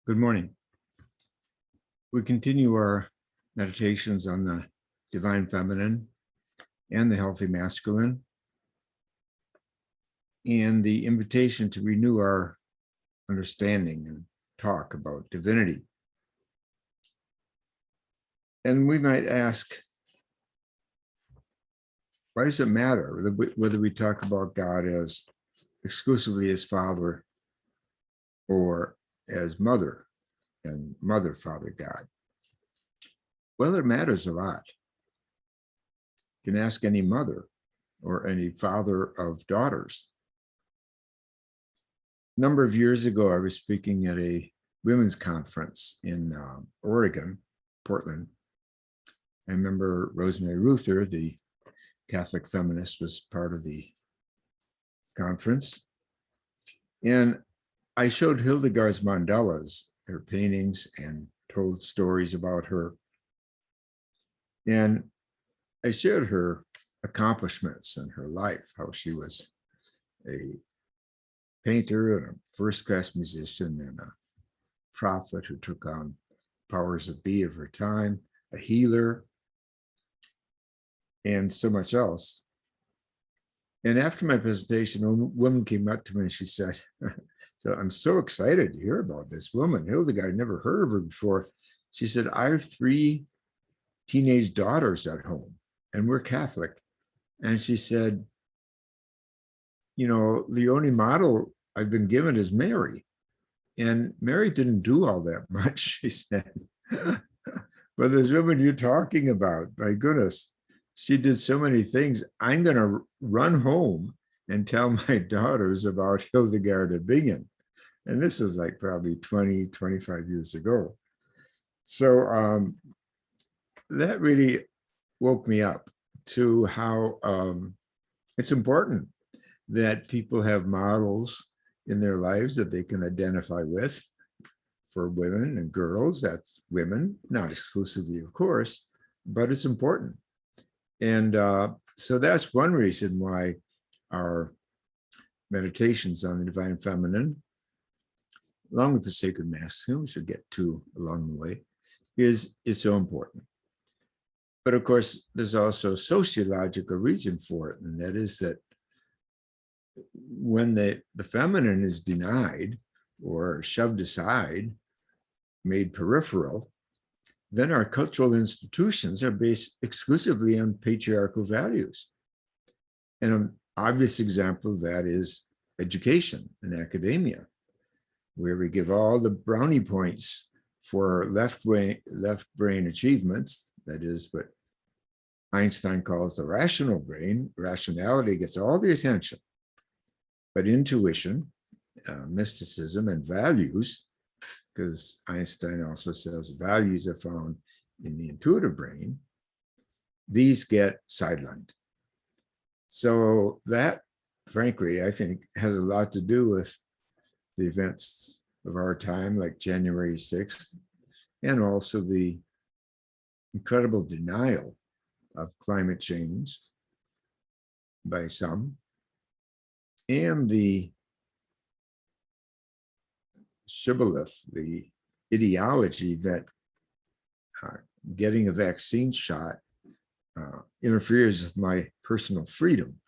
Good morning. We continue our meditations on the divine feminine and the healthy masculine, and the invitation to renew our understanding and talk about divinity. And we might ask, why does it matter whether we talk about God as exclusively as Father or as Mother and Mother, Father, God? Well, it matters a lot. You can ask any mother or any father of daughters. A number of years ago, I was speaking at a women's conference in Oregon, Portland. I remember Rosemary Ruther, the Catholic feminist, was part of the conference. And I showed Hildegard's mandalas, her paintings, and told stories about her. And I shared her accomplishments in her life, how she was a painter and a first-class musician and a prophet who took on powers that be of her time, a healer, and so much else. And after my presentation, a woman came up to me and she said, so I'm so excited to hear about this woman, Hildegard. I never heard of her before. She said, I have 3 teenage daughters at home and we're Catholic. And she said, you know, the only model I've been given is Mary. And Mary didn't do all that much, she said. But this woman you're talking about, my goodness, she did so many things. I'm going to run home and tell my daughters about Hildegard of Bingen. And this is like probably 20, 25 years ago. So that really woke me up to how it's important that people have models in their lives that they can identify with. For women and girls, that's women, not exclusively, of course, but it's important. And so that's one reason why our meditations on the divine feminine, along with the sacred masculine, we should get to along the way, is so important. But of course, there's also a sociological reason for it, and that is that when the feminine is denied or shoved aside, made peripheral, then our cultural institutions are based exclusively on patriarchal values. And an obvious example of that is education and academia, where we give all the brownie points for left brain achievements. That is what Einstein calls the rational brain. Rationality gets all the attention, but intuition, mysticism, and values, because Einstein also says values are found in the intuitive brain, these get sidelined. So that, frankly, I think has a lot to do with the events of our time, like January 6th, and also the incredible denial of climate change by some, and the shibboleth, the ideology that getting a vaccine shot interferes with my personal freedom.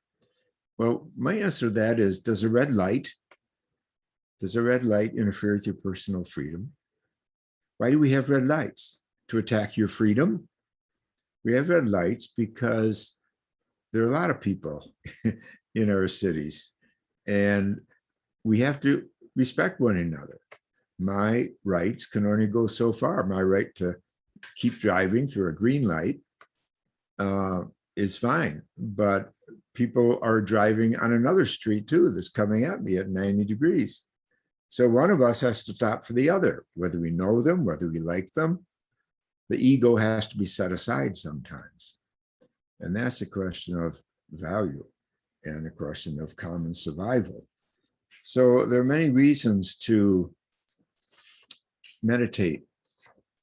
Well, my answer to that is, does a red light interfere with your personal freedom? Why do we have red lights? To attack your freedom? We have red lights because there are a lot of people in our cities, and we have to respect one another. My rights can only go so far. My right to keep driving through a green light is fine, but people are driving on another street too that's coming at me at 90 degrees. So one of us has to stop for the other, whether we know them, whether we like them. The ego has to be set aside sometimes. And that's a question of value and a question of common survival. So there are many reasons to meditate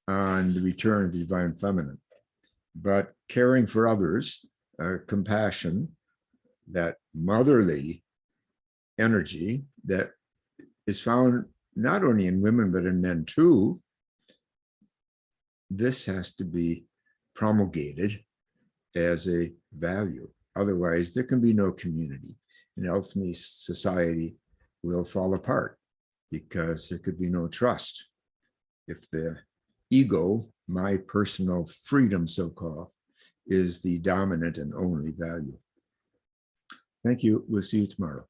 on the return of the divine feminine, but caring for others, compassion, that motherly energy that is found not only in women, but in men too, this has to be promulgated as a value. Otherwise, there can be no community, and ultimately society will fall apart because there could be no trust. If the ego, my personal freedom, so-called, is the dominant and only value. Thank you. We'll see you tomorrow.